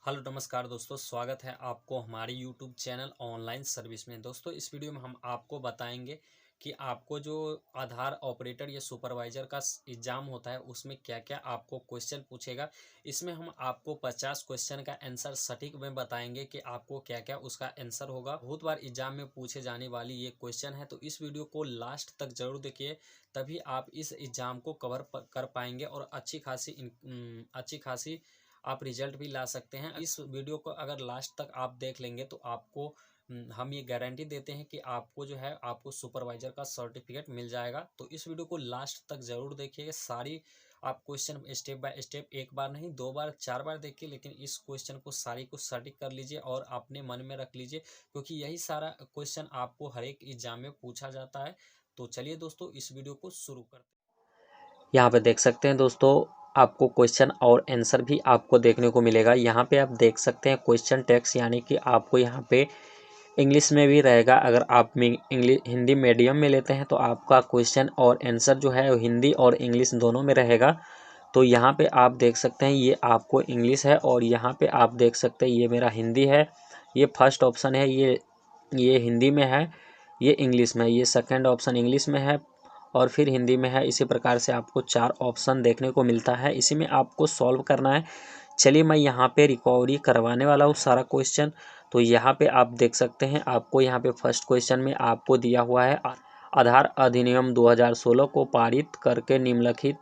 Hello नमस्कार दोस्तों, स्वागत है आपको हमारे यूट्यूब चैनल ऑनलाइन सर्विस में। दोस्तों, इस वीडियो में हम आपको बताएंगे कि आपको जो आधार ऑपरेटर या सुपरवाइजर का एग्ज़ाम होता है उसमें क्या क्या आपको क्वेश्चन पूछेगा। इसमें हम आपको 50 क्वेश्चन का आंसर सटीक में बताएंगे कि आपको क्या क्या उसका आंसर होगा। बहुत बार एग्जाम में पूछे जाने वाली ये क्वेश्चन है, तो इस वीडियो को लास्ट तक जरूर देखिए, तभी आप इस एग्ज़ाम को कर पाएंगे और अच्छी खासी आप रिजल्ट भी ला सकते हैं। इस वीडियो को अगर लास्ट तक आप देख लेंगे तो आपको हम ये गारंटी देते हैं कि आपको जो है आपको सुपरवाइजर का सर्टिफिकेट मिल जाएगा। तो इस वीडियो को लास्ट तक ज़रूर देखिएगा। सारी आप क्वेश्चन स्टेप बाय स्टेप एक बार नहीं, 2 बार 4 बार देखिए, लेकिन इस क्वेश्चन को सारी को सटीक कर लीजिए और अपने मन में रख लीजिए, क्योंकि यही सारा क्वेश्चन आपको हर एक एग्जाम में पूछा जाता है। तो चलिए दोस्तों, इस वीडियो को शुरू करते हैं। यहाँ पे देख सकते हैं दोस्तों, आपको क्वेश्चन और आंसर भी आपको देखने को मिलेगा। यहाँ पे आप देख सकते हैं क्वेश्चन टेक्स्ट, यानी कि आपको यहाँ पे इंग्लिश में भी रहेगा। अगर आप इंग्लिश हिंदी मीडियम में लेते हैं तो आपका क्वेश्चन और आंसर जो है वो हिंदी और इंग्लिश दोनों में रहेगा। तो यहाँ पे आप देख सकते हैं ये आपको इंग्लिश है और यहाँ पे आप देख सकते हैं ये मेरा हिंदी है। ये फर्स्ट ऑप्शन है, ये हिंदी में है, ये इंग्लिश में है, ये सेकंड ऑप्शन इंग्लिश में है और फिर हिंदी में है। इसी प्रकार से आपको 4 ऑप्शन देखने को मिलता है, इसी में आपको सॉल्व करना है। चलिए मैं यहाँ पे रिकवरी करवाने वाला हूँ सारा क्वेश्चन। तो यहाँ पे आप देख सकते हैं, आपको यहाँ पे फर्स्ट क्वेश्चन में आपको दिया हुआ है आधार अधिनियम 2016 को पारित करके निम्नलिखित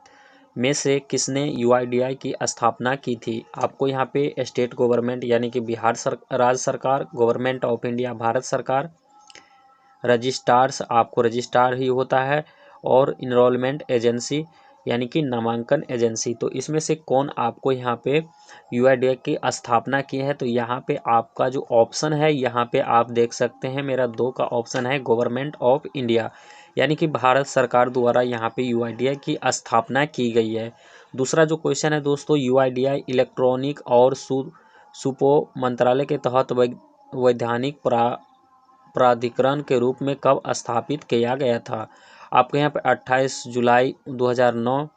में से किसने यूआईडीआई की स्थापना की थी। आपको यहाँ पे स्टेट गवर्नमेंट यानी कि राज्य सरकार, गवर्नमेंट ऑफ इंडिया भारत सरकार, रजिस्ट्रार्स आपको रजिस्ट्रार ही होता है, और इनरोलमेंट एजेंसी यानी कि नामांकन एजेंसी। तो इसमें से कौन आपको यहाँ पे यूआईडीआई की स्थापना की है। तो यहाँ पे आपका जो ऑप्शन है, यहाँ पे आप देख सकते हैं मेरा 2 का ऑप्शन है, गवर्नमेंट ऑफ इंडिया, यानी कि भारत सरकार द्वारा यहाँ पे यूआईडीआई की स्थापना की गई है। दूसरा जो क्वेश्चन है दोस्तों, यूआईडीआई इलेक्ट्रॉनिक और सुपो मंत्रालय के तहत वैधानिक प्राधिकरण के रूप में कब स्थापित किया गया था। आपके यहाँ पे 28 जुलाई 2009,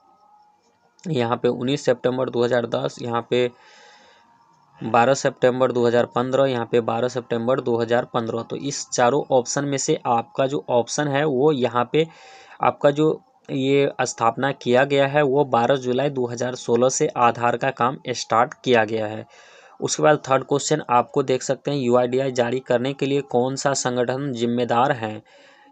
यहाँ पे 19 सितंबर 2010, यहाँ पे 12 सितंबर 2015, यहाँ पे 12 सितंबर 2015। तो इस चारों ऑप्शन में से आपका जो ऑप्शन है वो यहाँ पे आपका जो ये स्थापना किया गया है वो 12 जुलाई 2016 से आधार का काम स्टार्ट किया गया है। उसके बाद थर्ड क्वेश्चन आपको देख सकते हैं, यूआईडीआई जारी करने के लिए कौन सा संगठन जिम्मेदार है,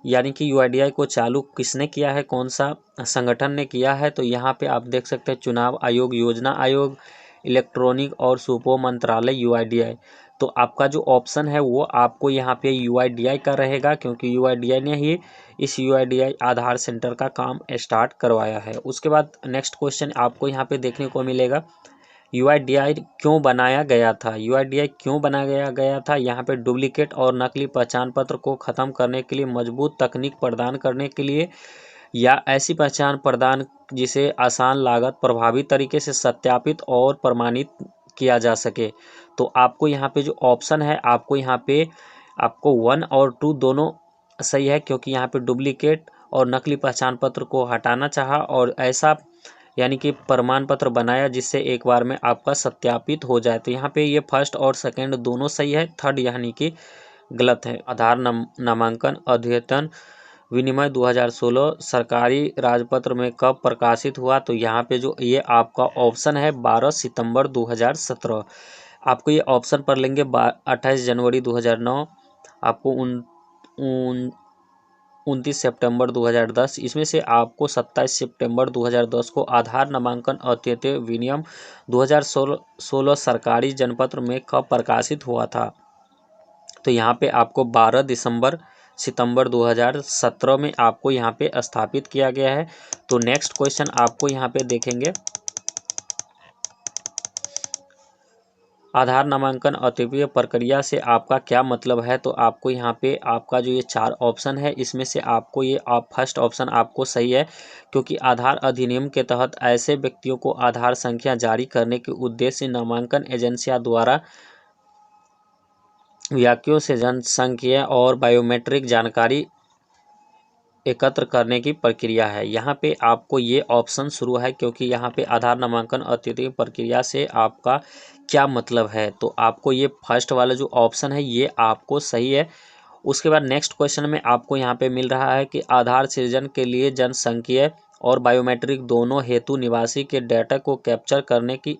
यानी कि यूआईडीआई को चालू किसने किया है, कौन सा संगठन ने किया है। तो यहाँ पे आप देख सकते हैं चुनाव आयोग, योजना आयोग, इलेक्ट्रॉनिक और सुपो मंत्रालय यूआईडीआई। तो आपका जो ऑप्शन है वो आपको यहाँ पे यूआईडीआई का रहेगा, क्योंकि यूआईडीआई ने ही इस यूआईडीआई आधार सेंटर का काम स्टार्ट करवाया है। उसके बाद नेक्स्ट क्वेश्चन आपको यहाँ पे देखने को मिलेगा, यूआईडीआई क्यों बनाया गया था। यूआईडीआई क्यों बनाया गया था, यहाँ पे डुप्लीकेट और नकली पहचान पत्र को ख़त्म करने के लिए, मजबूत तकनीक प्रदान करने के लिए, या ऐसी पहचान प्रदान जिसे आसान, लागत प्रभावी तरीके से सत्यापित और प्रमाणित किया जा सके। तो आपको यहाँ पे जो ऑप्शन है, आपको यहाँ पे आपको 1 और 2 दोनों सही है, क्योंकि यहाँ पे डुप्लीकेट और नकली पहचान पत्र को हटाना चाहा और ऐसा यानी कि प्रमाण पत्र बनाया जिससे एक बार में आपका सत्यापित हो जाए। तो यहाँ पे ये फर्स्ट और सेकंड दोनों सही है, थर्ड यानी कि गलत है। आधार नामांकन अद्यतन विनिमय 2016 सरकारी राजपत्र में कब प्रकाशित हुआ। तो यहाँ पे जो ये आपका ऑप्शन है 12 सितंबर 2017। आपको ये ऑप्शन पर लेंगे 28 जनवरी 2009, आपको 29 सितंबर 2010, इसमें से आपको 27 सितंबर 2010 को आधार नामांकन अद्यतन विनियम 2016 सरकारी जनपत्र में कब प्रकाशित हुआ था। तो यहाँ पे आपको 12 सितंबर 2017 में आपको यहाँ पे स्थापित किया गया है। तो नेक्स्ट क्वेश्चन आपको यहाँ पे देखेंगे, आधार नामांकन अद्वितीय प्रक्रिया से आपका क्या मतलब है। तो आपको यहाँ पे आपका जो ये 4 ऑप्शन है इसमें से आपको ये फर्स्ट ऑप्शन आपको सही है, क्योंकि आधार अधिनियम के तहत ऐसे व्यक्तियों को आधार संख्या जारी करने के उद्देश्य से नामांकन एजेंसियों द्वारा व्यक्तियों से जनसंख्या और बायोमेट्रिक जानकारी एकत्र करने की प्रक्रिया है। यहाँ पे आपको ये ऑप्शन शुरू है, क्योंकि यहाँ पे आधार नामांकन अत्यधिक प्रक्रिया से आपका क्या मतलब है, तो आपको ये फर्स्ट वाला जो ऑप्शन है ये आपको सही है। उसके बाद नेक्स्ट क्वेश्चन में आपको यहाँ पे मिल रहा है कि आधार सृजन के लिए जनसांख्यिकीय और बायोमेट्रिक दोनों हेतु निवासी के डेटा को कैप्चर करने की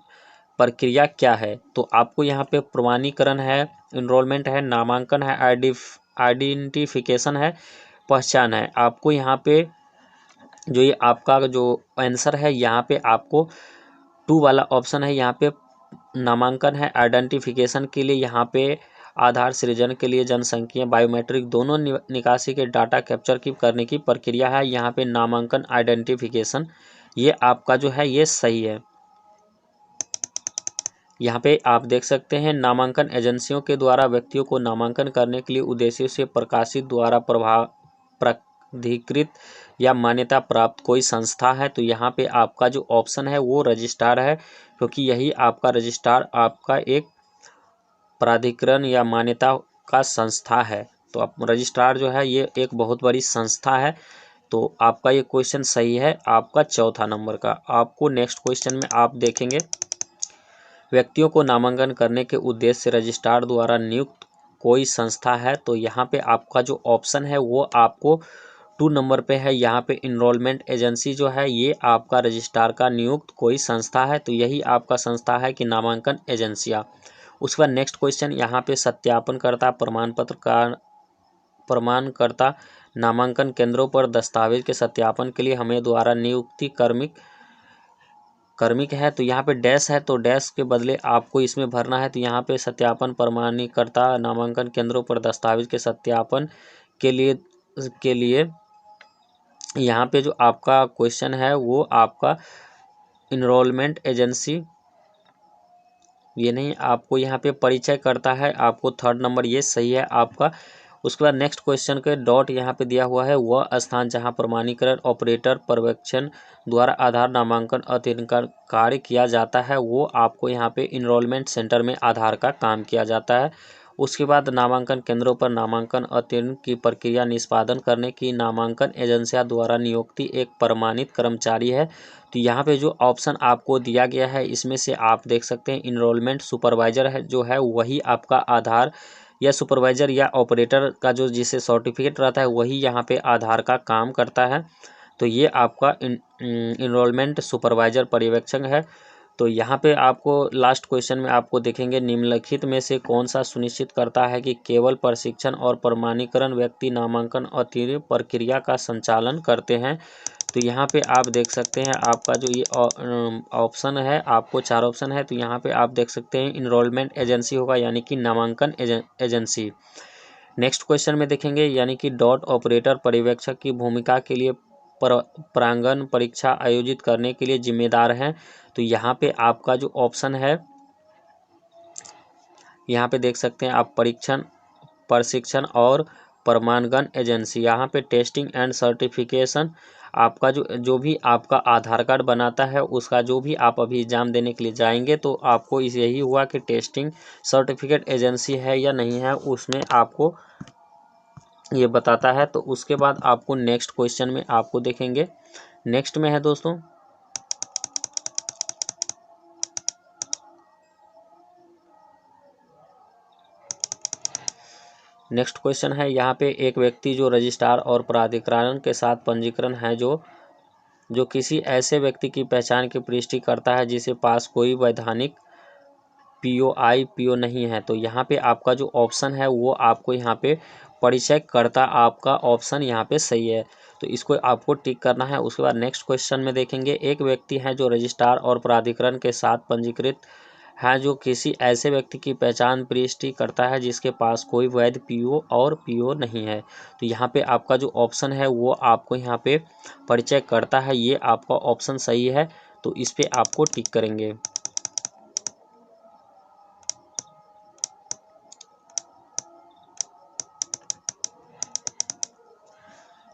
प्रक्रिया क्या है। तो आपको यहाँ पे प्रमाणीकरण है, इनरोलमेंट है, नामांकन है, आइडेंटिफिकेशन है, पहचान है। आपको यहाँ पे जो ये आपका जो आंसर है यहाँ पे आपको 2 वाला ऑप्शन है। यहाँ पे नामांकन है, आइडेंटिफिकेशन के लिए यहाँ पे आधार सृजन के लिए जनसांख्यिकीय बायोमेट्रिक दोनों निकासी के डाटा कैप्चर की करने की प्रक्रिया है। यहाँ पे नामांकन आइडेंटिफिकेशन ये आपका जो है ये सही है। यहाँ पे आप देख सकते हैं नामांकन एजेंसियों के द्वारा व्यक्तियों को नामांकन करने के लिए उद्देश्य से प्रकाशित द्वारा प्राधिकृत या मान्यता प्राप्त कोई संस्था है। तो यहाँ पे आपका जो ऑप्शन है वो रजिस्ट्रार है, क्योंकि यही आपका रजिस्ट्रार आपका एक प्राधिकरण या मान्यता का संस्था है। तो आप रजिस्ट्रार जो है ये एक बहुत बड़ी संस्था है। तो आपका ये क्वेश्चन सही है, आपका चौथा नंबर का। आपको नेक्स्ट क्वेश्चन में आप देखेंगे व्यक्तियों को नामांकन करने के उद्देश्य से रजिस्ट्रार द्वारा नियुक्त कोई संस्था है। तो यहाँ पे आपका जो ऑप्शन है वो आपको 2 नंबर पे है। यहाँ पे इनरोलमेंट एजेंसी जो है ये आपका रजिस्ट्रार का नियुक्त कोई संस्था है। तो यही आपका संस्था है कि नामांकन एजेंसियाँ। उसके बाद नेक्स्ट क्वेश्चन यहाँ पे सत्यापनकर्ता प्रमाणपत्र का प्रमाणकर्ता नामांकन केंद्रों पर दस्तावेज के सत्यापन के लिए हमें द्वारा नियुक्ति कर्मिक है। तो यहाँ पे डैश है, तो डैश के बदले आपको इसमें भरना है। तो यहाँ पे सत्यापन प्रमाणीकर्ता नामांकन केंद्रों पर दस्तावेज के सत्यापन के लिए यहाँ पे जो आपका क्वेश्चन है वो आपका इनरोलमेंट एजेंसी ये नहीं, आपको यहाँ पे परिचय करता है, आपको 3rd नंबर ये सही है आपका। उसके बाद नेक्स्ट क्वेश्चन के डॉट यहाँ पे दिया हुआ है वह स्थान जहाँ प्रमाणीकरण ऑपरेटर पर्यवेक्षण द्वारा आधार नामांकन अतिरिक्त कार्य किया जाता है वो आपको यहाँ पे इनरोलमेंट सेंटर में आधार का काम किया जाता है। उसके बाद नामांकन केंद्रों पर नामांकन उत्तीर्ण की प्रक्रिया निष्पादन करने की नामांकन एजेंसियों द्वारा नियुक्ति एक प्रमाणित कर्मचारी है। तो यहाँ पे जो ऑप्शन आपको दिया गया है इसमें से आप देख सकते हैं इनरोलमेंट सुपरवाइजर है जो है वही आपका आधार या सुपरवाइजर या ऑपरेटर का जो जिसे सर्टिफिकेट रहता है वही यहाँ पे आधार का काम करता है। तो ये आपका इनरोलमेंट सुपरवाइजर पर्यवेक्षक है। तो यहाँ पे आपको लास्ट क्वेश्चन में आपको देखेंगे निम्नलिखित में से कौन सा सुनिश्चित करता है कि केवल प्रशिक्षण और प्रमाणीकरण व्यक्ति नामांकन अतिरिक्त प्रक्रिया का संचालन करते हैं। तो यहाँ पे आप देख सकते हैं आपका जो ये ऑप्शन है आपको 4 ऑप्शन है। तो यहाँ पे आप देख सकते हैं इनरोलमेंट एजेंसी होगा यानी कि नामांकन एजेंसी। नेक्स्ट क्वेश्चन में देखेंगे यानी कि डॉट ऑपरेटर पर्यवेक्षक की भूमिका के लिए प्रांगण परीक्षा आयोजित करने के लिए जिम्मेदार हैं। तो यहाँ पे आपका जो ऑप्शन है यहाँ पे देख सकते हैं आप प्रशिक्षण और प्रमाणन एजेंसी। यहाँ पे टेस्टिंग एंड सर्टिफिकेशन आपका जो भी आपका आधार कार्ड बनाता है उसका जो भी आप अभी एग्जाम देने के लिए जाएंगे तो आपको इस यही हुआ कि टेस्टिंग सर्टिफिकेट एजेंसी है या नहीं है उसमें आपको ये बताता है। तो उसके बाद आपको नेक्स्ट क्वेश्चन में आपको देखेंगे नेक्स्ट में है दोस्तों नेक्स्ट क्वेश्चन है यहाँ पे एक व्यक्ति जो रजिस्ट्रार और प्राधिकरण के साथ पंजीकरण है जो किसी ऐसे व्यक्ति की पहचान की पुष्टि करता है जिसे पास कोई वैधानिक पीओ नहीं है। तो यहाँ पे आपका जो ऑप्शन है वो आपको यहाँ पे परिचय करता आपका ऑप्शन यहाँ पे सही है। तो इसको आपको टिक करना है। उसके बाद नेक्स्ट क्वेश्चन में देखेंगे एक व्यक्ति है जो रजिस्ट्रार और प्राधिकरण के साथ पंजीकृत है जो किसी ऐसे व्यक्ति की पहचान पुष्टि करता है जिसके पास कोई वैध पीओ नहीं है। तो यहाँ पे आपका जो ऑप्शन है वो आपको यहाँ पे परिचय करता है ये आपका ऑप्शन सही है। तो इस पे आपको टिक करेंगे।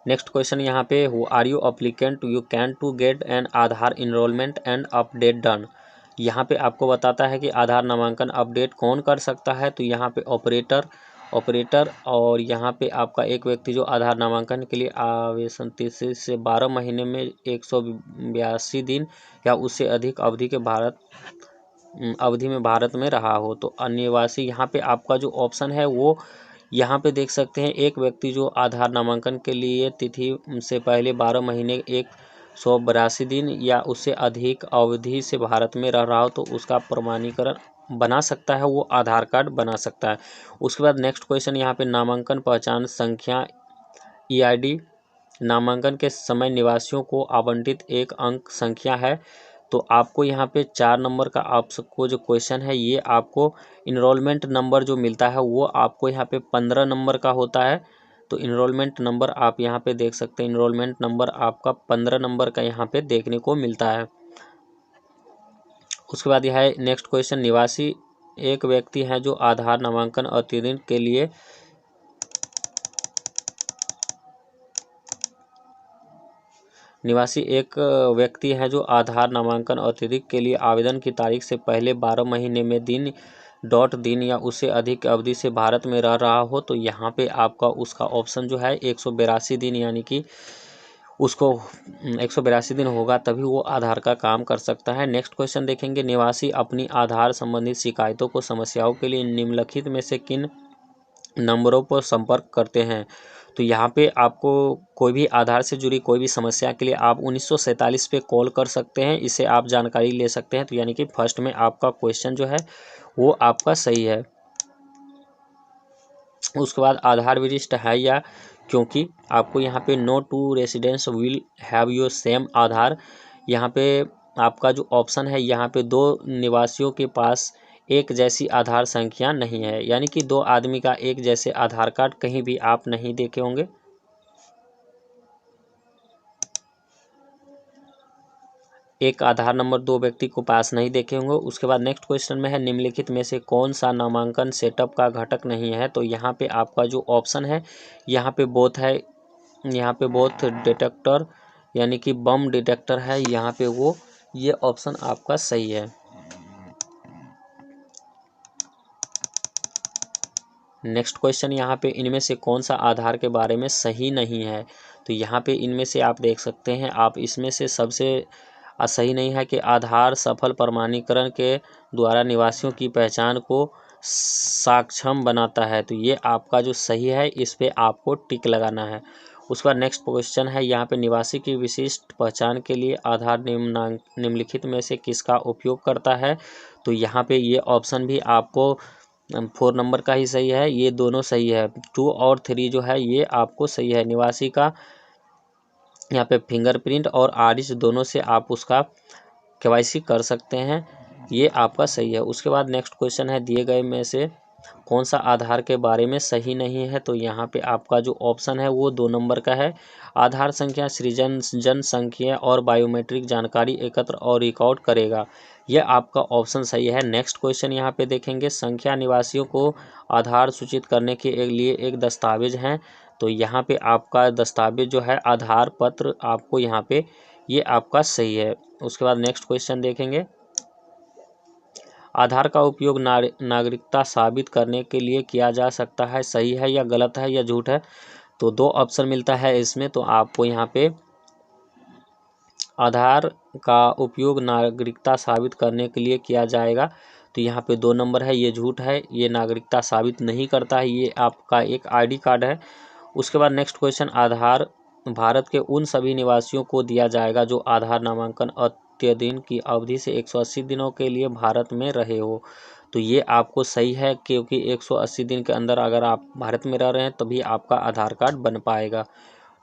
नेक्स्ट क्वेश्चन यहाँ पे who are you applicant you can to get an Aadhaar enrolment and update done. यहाँ पे आपको बताता है कि आधार नामांकन अपडेट कौन कर सकता है। तो यहाँ पे ऑपरेटर ऑपरेटर। और यहाँ पे आपका एक व्यक्ति जो आधार नामांकन के लिए आवेदन तिथि से 12 महीने में 182 दिन या उससे अधिक अवधि में भारत में रहा हो। तो अनिवासी यहाँ पे आपका जो ऑप्शन है वो यहाँ पे देख सकते हैं, एक व्यक्ति जो आधार नामांकन के लिए तिथि से पहले 12 महीने 182 दिन या उससे अधिक अवधि से भारत में रह रहा हो तो उसका प्रमाणीकरण बना सकता है, वो आधार कार्ड बना सकता है। उसके बाद नेक्स्ट क्वेश्चन यहाँ पे नामांकन पहचान संख्या EID नामांकन के समय निवासियों को आवंटित एक अंक संख्या है। तो आपको यहाँ पे 4 नंबर का आपको जो क्वेश्चन है ये आपको इनरोलमेंट नंबर जो मिलता है वो आपको यहाँ पे 15 नंबर का होता है। तो इनरोलमेंट नंबर आप यहाँ पे देख सकते हैं, इनरोलमेंट नंबर आपका 15 नंबर का यहाँ पे देखने को मिलता है। उसके बाद यह है नेक्स्ट क्वेश्चन, निवासी एक व्यक्ति है जो आधार नामांकन अतिरिक्त के लिए अतिरिक्त के लिए आवेदन की तारीख से पहले 12 महीने में दिन या उससे अधिक अवधि से भारत में रह रहा हो। तो यहाँ पे आपका उसका ऑप्शन जो है 182 दिन, यानी कि उसको 182 दिन होगा तभी वो आधार का काम कर सकता है। नेक्स्ट क्वेश्चन देखेंगे, निवासी अपनी आधार संबंधित शिकायतों को समस्याओं के लिए निम्नलिखित में से किन नंबरों पर संपर्क करते हैं। तो यहाँ पे आपको कोई भी आधार से जुड़ी कोई भी समस्या के लिए आप 1947 पे कॉल कर सकते हैं, इससे आप जानकारी ले सकते हैं। तो यानी कि फर्स्ट में आपका क्वेश्चन जो है वो आपका सही है। उसके बाद आधार विशिष्ट है या, क्योंकि आपको यहाँ पे no two residents will have your same Aadhaar, यहाँ पे आपका जो ऑप्शन है यहाँ पे 2 निवासियों के पास एक जैसी आधार संख्या नहीं है, यानी कि 2 आदमी का एक जैसे आधार कार्ड कहीं भी आप नहीं देखे होंगे। एक आधार नंबर 2 व्यक्ति को पास नहीं देखे होंगे। उसके बाद नेक्स्ट क्वेश्चन में है, निम्नलिखित में से कौन सा नामांकन सेटअप का घटक नहीं है। तो यहाँ पे आपका जो ऑप्शन है यहाँ पे बोथ है, यहाँ पे बोथ डिटेक्टर यानी कि बम डिटेक्टर है, यहाँ पे वो ये ऑप्शन आपका सही है। नेक्स्ट क्वेश्चन यहाँ पे इनमें से कौन सा आधार के बारे में सही नहीं है। तो यहाँ पे इनमें से आप देख सकते हैं, आप इसमें से सबसे सही नहीं है कि आधार सफल प्रमाणीकरण के द्वारा निवासियों की पहचान को सक्षम बनाता है। तो ये आपका जो सही है, इस पे आपको टिक लगाना है। उसके बाद नेक्स्ट क्वेश्चन है, यहाँ पे निवासी की विशिष्ट पहचान के लिए आधार निम्नलिखित में से किसका उपयोग करता है। तो यहाँ पे ये ऑप्शन भी आपको 4 नंबर का ही सही है, ये दोनों सही है। 2 और 3 जो है ये आपको सही है। निवासी का यहाँ पे फिंगरप्रिंट और आरिस दोनों से आप उसका KYC कर सकते हैं, ये आपका सही है। उसके बाद नेक्स्ट क्वेश्चन है, दिए गए में से कौन सा आधार के बारे में सही नहीं है। तो यहाँ पे आपका जो ऑप्शन है वो 2 नंबर का है। आधार संख्या सृजन जनसंख्या और बायोमेट्रिक जानकारी एकत्र और रिकॉर्ड करेगा, यह आपका ऑप्शन सही है। नेक्स्ट क्वेश्चन यहाँ पे देखेंगे, संख्या निवासियों को आधार सूचित करने के लिए एक दस्तावेज है। तो यहाँ पे आपका दस्तावेज जो है आधार पत्र आपको यहाँ पे ये आपका सही है। उसके बाद नेक्स्ट क्वेश्चन देखेंगे, आधार का उपयोग नागरिकता साबित करने के लिए किया जा सकता है, सही है या गलत है या झूठ है। तो 2 ऑप्शन मिलता है इसमें, तो आपको यहाँ पे आधार का उपयोग नागरिकता साबित करने के लिए किया जाएगा। तो यहाँ पे 2 नंबर है, ये झूठ है, ये नागरिकता साबित नहीं करता है, ये आपका एक ID कार्ड है। उसके बाद नेक्स्ट क्वेश्चन, आधार भारत के उन सभी निवासियों को दिया जाएगा जो आधार नामांकन अत्यधिन की अवधि से 180 दिनों के लिए भारत में रहे हो। तो ये आपको सही है, क्योंकि 180 दिन के अंदर अगर आप भारत में रह रहे हैं तभी आपका आधार कार्ड बन पाएगा।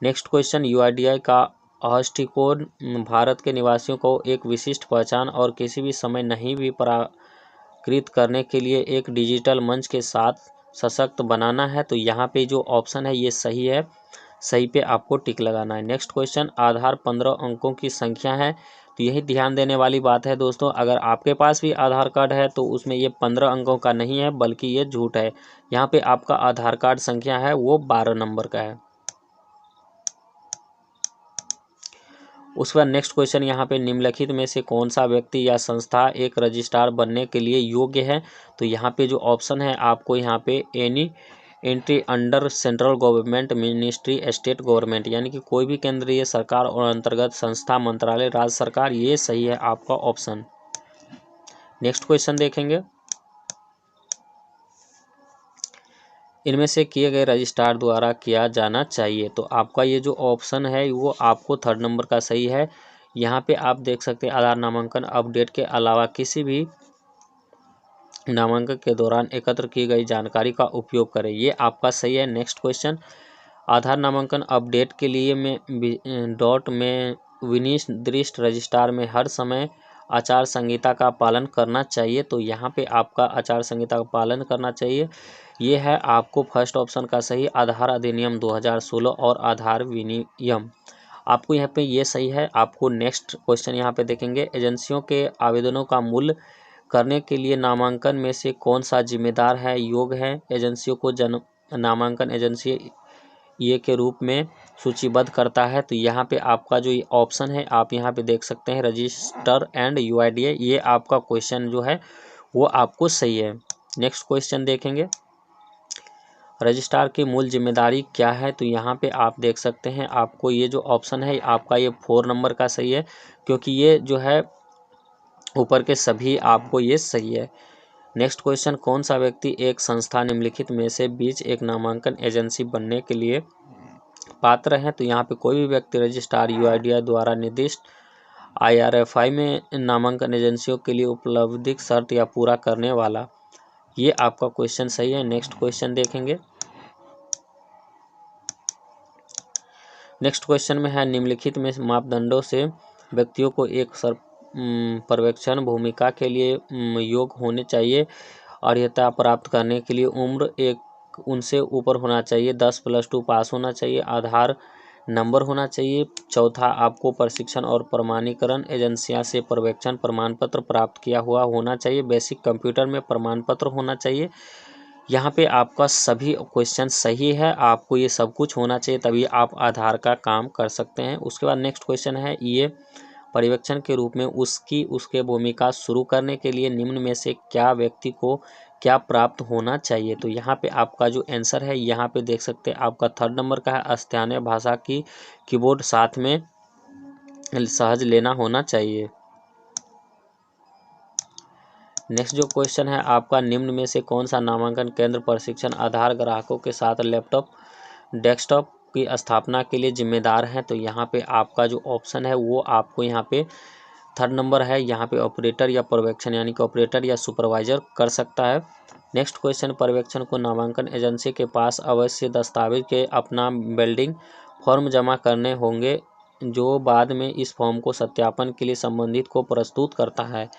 नेक्स्ट क्वेश्चन, UIDAI का दृष्टिकोण भारत के निवासियों को एक विशिष्ट पहचान और किसी भी समय नहीं भी प्राकृत करने के लिए एक डिजिटल मंच के साथ सशक्त बनाना है। तो यहाँ पे जो ऑप्शन है ये सही है, सही पे आपको टिक लगाना है। नेक्स्ट क्वेश्चन, आधार 15 अंकों की संख्या है। तो यही ध्यान देने वाली बात है दोस्तों, अगर आपके पास भी आधार कार्ड है तो उसमें ये 15 अंकों का नहीं है बल्कि ये झूठ है। यहाँ पे आपका आधार कार्ड संख्या है वो 12 नंबर का है। उसके बाद नेक्स्ट क्वेश्चन, यहाँ पे निम्नलिखित में से कौन सा व्यक्ति या संस्था एक रजिस्ट्रार बनने के लिए योग्य है। तो यहाँ पे जो ऑप्शन है आपको यहाँ पे any entry under central government, ministry, state government, यानी कि कोई भी केंद्रीय सरकार और अंतर्गत संस्था, मंत्रालय, राज्य सरकार, ये सही है आपका ऑप्शन। नेक्स्ट क्वेश्चन देखेंगे, इनमें से किए गए रजिस्ट्रार द्वारा किया जाना चाहिए। तो आपका ये जो ऑप्शन है वो आपको 3rd नंबर का सही है। यहाँ पे आप देख सकते हैं आधार नामांकन अपडेट के अलावा किसी भी नामांकन के दौरान एकत्र की गई जानकारी का उपयोग करें, ये आपका सही है। नेक्स्ट क्वेश्चन, आधार नामांकन अपडेट के लिए में विनिर्दिष्ट रजिस्ट्रार में हर समय आचार संहिता का पालन करना चाहिए। तो यहाँ पे आपका आचार संहिता का पालन करना चाहिए, ये है आपको फर्स्ट ऑप्शन का सही। आधार अधिनियम 2016 और आधार विनियम, आपको यहाँ पे ये सही है। आपको नेक्स्ट क्वेश्चन यहाँ पे देखेंगे, एजेंसियों के आवेदनों का मूल्य करने के लिए नामांकन में से कौन सा जिम्मेदार है, योग्य है। एजेंसियों को नामांकन एजेंसी ये के रूप में सूचीबद्ध करता है। तो यहाँ पे आपका जो ऑप्शन है आप यहाँ पे देख सकते हैं रजिस्टर एंड UIDAI, ये आपका क्वेश्चन जो है वो आपको सही है। नेक्स्ट क्वेश्चन देखेंगे, रजिस्ट्रार की मूल जिम्मेदारी क्या है। तो यहाँ पे आप देख सकते हैं आपको ये जो ऑप्शन है आपका ये 4 नंबर का सही है, क्योंकि ये जो है ऊपर के सभी आपको ये सही है। नेक्स्ट क्वेश्चन, कौन सा व्यक्ति एक संस्था निम्नलिखित में से बीच एक नामांकन एजेंसी बनने के लिए पात्र है। तो यहाँ पे कोई भी व्यक्ति रजिस्ट्रार UIDAI द्वारा निर्दिष्ट IRFI में नामांकन एजेंसियों के लिए उपलब्ध शर्त या पूरा करने वाला, ये आपका क्वेश्चन सही है। नेक्स्ट क्वेश्चन देखेंगे, नेक्स्ट क्वेश्चन में है निम्नलिखित में मापदंडों से व्यक्तियों को एक पर्यवेक्षण भूमिका के लिए योग्य होने चाहिए। अर्हता प्राप्त करने के लिए उम्र एक उनसे ऊपर होना चाहिए, 10+2 पास होना चाहिए, आधार नंबर होना चाहिए। चौथा, आपको प्रशिक्षण और प्रमाणीकरण एजेंसियां से पर्यवेक्षण प्रमाण पत्र प्राप्त किया हुआ होना चाहिए, बेसिक कंप्यूटर में प्रमाण पत्र होना चाहिए। यहाँ पे आपका सभी क्वेश्चन सही है, आपको ये सब कुछ होना चाहिए तभी आप आधार का काम कर सकते हैं। उसके बाद नेक्स्ट क्वेश्चन है, ये पर्यवेक्षण के रूप में उसके भूमिका शुरू करने के लिए निम्न में से क्या व्यक्ति को क्या प्राप्त होना चाहिए। तो यहाँ पे आपका जो आंसर है यहाँ पे देख सकते हैं आपका 3rd नंबर का है, स्थानीय भाषा की कीबोर्ड साथ में सहज लेना होना चाहिए। नेक्स्ट जो क्वेश्चन है आपका, निम्न में से कौन सा नामांकन केंद्र प्रशिक्षण आधार ग्राहकों के साथ लैपटॉप डेस्कटॉप की स्थापना के लिए जिम्मेदार है। तो यहाँ पे आपका जो ऑप्शन है वो आपको यहाँ पे 3rd नंबर है। यहाँ पे ऑपरेटर या पर्यवेक्षण यानी कि ऑपरेटर या सुपरवाइजर कर सकता है। नेक्स्ट क्वेश्चन, पर्यवेक्षण को नामांकन एजेंसी के पास अवश्य दस्तावेज के अपना बिल्डिंग फॉर्म जमा करने होंगे, जो बाद में इस फॉर्म को सत्यापन के लिए संबंधित को प्रस्तुत करता है।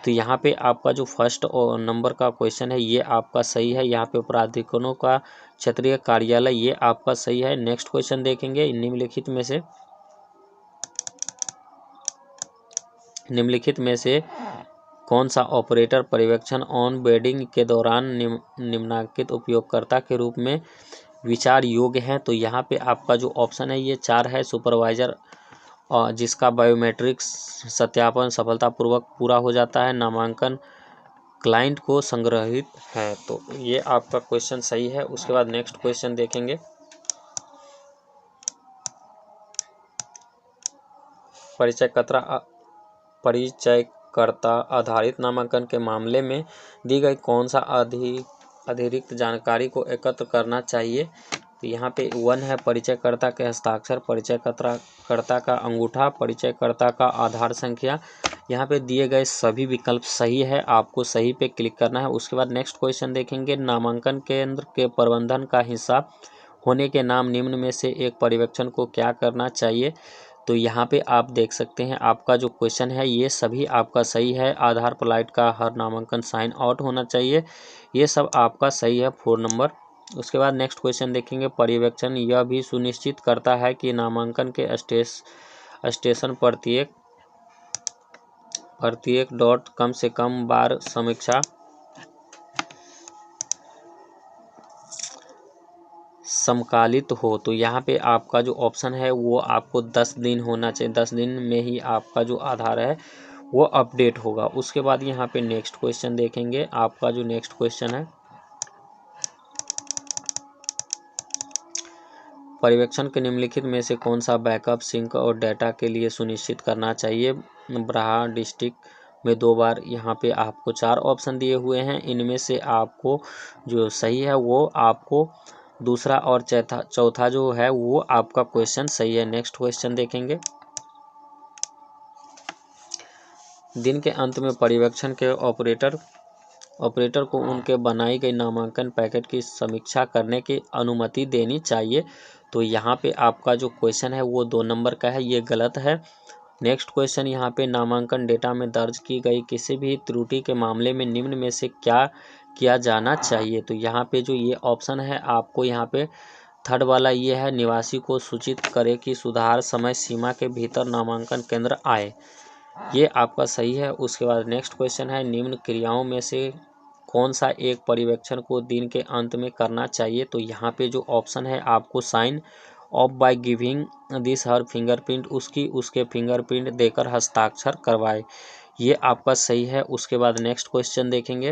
तो यहाँ पे आपका जो फर्स्ट नंबर का क्वेश्चन है ये आपका सही है। यहाँ पे प्राधिकरणों का क्षेत्रीय कार्यालय, ये आपका सही है। नेक्स्ट क्वेश्चन देखेंगे, निम्नलिखित में से कौन सा ऑपरेटर पर्यवेक्षण ऑन बोर्डिंग के दौरान निम्नांकित उपयोगकर्ता के रूप में विचार योग्य है। तो यहाँ पे आपका जो ऑप्शन है ये 4 है, सुपरवाइजर जिसका बायोमेट्रिक सत्यापन सफलतापूर्वक पूरा हो जाता है, नामांकन क्लाइंट को संग्रहित है। तो ये आपका क्वेश्चन सही है। उसके बाद नेक्स्ट क्वेश्चन देखेंगे, परिचयकर्ता आधारित नामांकन के मामले में दी गई कौन सा अतिरिक्त जानकारी को एकत्र करना चाहिए। तो यहाँ पे 1 है, परिचयकर्ता के हस्ताक्षर, परिचयकर्ता का अंगूठा, परिचयकर्ता का आधार संख्या। यहाँ पे दिए गए सभी विकल्प सही है, आपको सही पे क्लिक करना है। उसके बाद नेक्स्ट क्वेश्चन देखेंगे, नामांकन केंद्र के प्रबंधन का हिस्सा होने के नाम निम्न में से एक पर्यवेक्षण को क्या करना चाहिए। तो यहाँ पे आप देख सकते हैं आपका जो क्वेश्चन है ये सभी आपका सही है। आधार प्लाइट का हर नामांकन साइन आउट होना चाहिए, ये सब आपका सही है 4 नंबर। उसके बाद नेक्स्ट क्वेश्चन देखेंगे, पर्यवेक्षण यह भी सुनिश्चित करता है कि नामांकन के स्टेशन प्रत्येक डॉट कम से कम बार समीक्षा समकालित हो। तो यहाँ पे आपका जो ऑप्शन है वो आपको 10 दिन होना चाहिए, 10 दिन में ही आपका जो आधार है वो अपडेट होगा। उसके बाद यहाँ पे नेक्स्ट क्वेश्चन देखेंगे, आपका जो नेक्स्ट क्वेश्चन है पर्यवेक्षण के निम्नलिखित में से कौन सा बैकअप सिंक और डेटा के लिए सुनिश्चित करना चाहिए। ब्राहा डिस्ट्रिक्ट में 2 बार, यहाँ पे आपको 4 ऑप्शन दिए हुए हैं। इनमें से आपको जो सही है वो आपको दूसरा और चौथा जो है वो आपका क्वेश्चन सही है। नेक्स्ट क्वेश्चन देखेंगे। दिन के अंत में पर्यवेक्षण के ऑपरेटर को उनके बनाई गई नामांकन पैकेट की समीक्षा करने की अनुमति देनी चाहिए। तो यहाँ पे आपका जो क्वेश्चन है वो 2 नंबर का है, ये गलत है। नेक्स्ट क्वेश्चन यहाँ पे नामांकन डेटा में दर्ज की गई किसी भी त्रुटि के मामले में निम्न में से क्या किया जाना चाहिए। तो यहाँ पे जो ये ऑप्शन है आपको यहाँ पे थर्ड वाला ये है, निवासी को सूचित करे कि सुधार समय सीमा के भीतर नामांकन केंद्र आए, ये आपका सही है। उसके बाद नेक्स्ट क्वेश्चन है, निम्न क्रियाओं में से कौन सा एक पर्यवेक्षण को दिन के अंत में करना चाहिए। तो यहाँ पे जो ऑप्शन है आपको sign off by giving this her fingerprint, उसके फिंगरप्रिंट देकर हस्ताक्षर करवाए, ये आपका सही है। उसके बाद नेक्स्ट क्वेश्चन देखेंगे।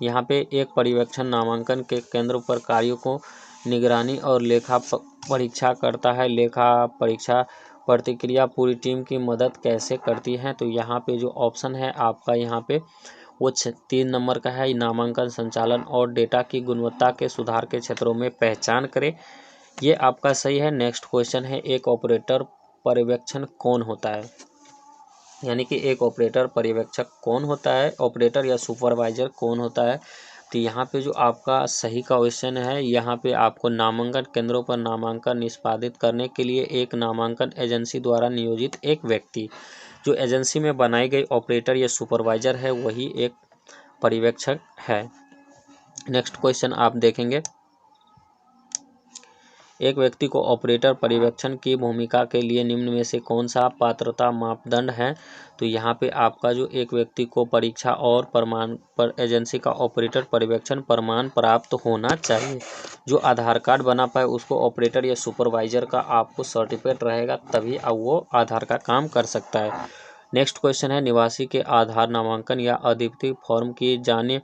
यहाँ पे एक पर्यवेक्षण नामांकन के केंद्र पर कार्यों को निगरानी और लेखा परीक्षा करता है। लेखा परीक्षा प्रतिक्रिया पूरी टीम की मदद कैसे करती है। तो यहाँ पे जो ऑप्शन है आपका यहाँ पे वो 3 नंबर का है, नामांकन संचालन और डेटा की गुणवत्ता के सुधार के क्षेत्रों में पहचान करें, ये आपका सही है। नेक्स्ट क्वेश्चन है, एक ऑपरेटर पर्यवेक्षण कौन होता है, यानी कि एक ऑपरेटर पर्यवेक्षक कौन होता है, ऑपरेटर या सुपरवाइजर कौन होता है। तो यहाँ पे जो आपका सही क्वेश्चन है, यहाँ पे आपको नामांकन केंद्रों पर नामांकन निष्पादित करने के लिए एक नामांकन एजेंसी द्वारा नियोजित एक व्यक्ति, जो एजेंसी में बनाई गई ऑपरेटर या सुपरवाइजर है, वही एक पर्यवेक्षक है। नेक्स्ट क्वेश्चन आप देखेंगे, एक व्यक्ति को ऑपरेटर पर्यवेक्षण की भूमिका के लिए निम्न में से कौन सा पात्रता मापदंड है। तो यहाँ पे आपका जो एक व्यक्ति को परीक्षा और प्रमाण पर एजेंसी का ऑपरेटर पर्यवेक्षण प्रमाण प्राप्त होना चाहिए। जो आधार कार्ड बना पाए उसको ऑपरेटर या सुपरवाइजर का आपको सर्टिफिकेट रहेगा, तभी अब वो आधार का काम कर सकता है। नेक्स्ट क्वेश्चन है, निवासी के आधार नामांकन या अद्वितीय फॉर्म की जाने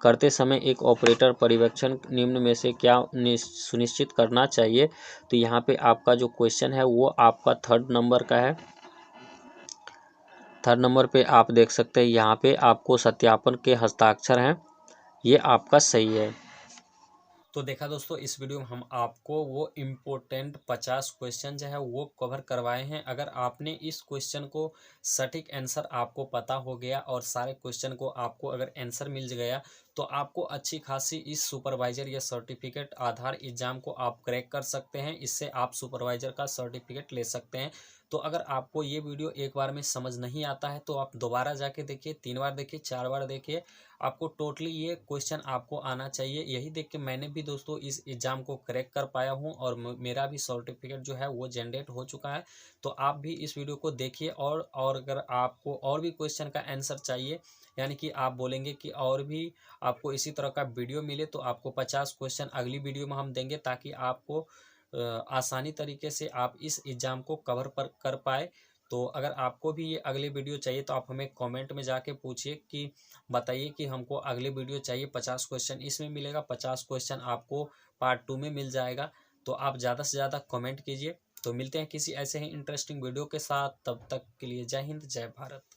करते समय एक ऑपरेटर पर्यवेक्षण निम्न में से क्या सुनिश्चित करना चाहिए। तो यहाँ पे आपका जो क्वेश्चन है वो आपका 3rd नंबर का है। 3rd नंबर पे आप देख सकते हैं, यहाँ पे आपको सत्यापन के हस्ताक्षर हैं, ये आपका सही है। तो देखा दोस्तों, इस वीडियो में हम आपको वो इम्पोर्टेंट 50 क्वेश्चन जो है वो कवर करवाए हैं। अगर आपने इस क्वेश्चन को सटीक आंसर आपको पता हो गया और सारे क्वेश्चन को आपको अगर आंसर मिल गया, तो आपको अच्छी खासी इस सुपरवाइजर या सर्टिफिकेट आधार एग्जाम को आप क्रैक कर सकते हैं। इससे आप सुपरवाइजर का सर्टिफिकेट ले सकते हैं। तो अगर आपको ये वीडियो एक बार में समझ नहीं आता है तो आप दोबारा जाके देखिए, 3 बार देखिए, 4 बार देखिए, आपको टोटली ये क्वेश्चन आपको आना चाहिए। यही देख के मैंने भी दोस्तों इस एग्ज़ाम को क्रैक कर पाया हूँ और मेरा भी सर्टिफिकेट जो है वो जनरेट हो चुका है। तो आप भी इस वीडियो को देखिए और अगर आपको और भी क्वेश्चन का आंसर चाहिए, यानी कि आप बोलेंगे कि और भी आपको इसी तरह का वीडियो मिले, तो आपको 50 क्वेश्चन अगली वीडियो में हम देंगे, ताकि आपको आसानी तरीके से आप इस एग्ज़ाम को कवर कर पाए। तो अगर आपको भी ये अगली वीडियो चाहिए तो आप हमें कमेंट में जाके पूछिए कि बताइए कि हमको अगले वीडियो चाहिए, 50 क्वेश्चन इसमें मिलेगा, 50 क्वेश्चन आपको पार्ट 2 में मिल जाएगा। तो आप ज़्यादा से ज़्यादा कमेंट कीजिए। तो मिलते हैं किसी ऐसे ही इंटरेस्टिंग वीडियो के साथ, तब तक के लिए जय हिंद, जय भारत।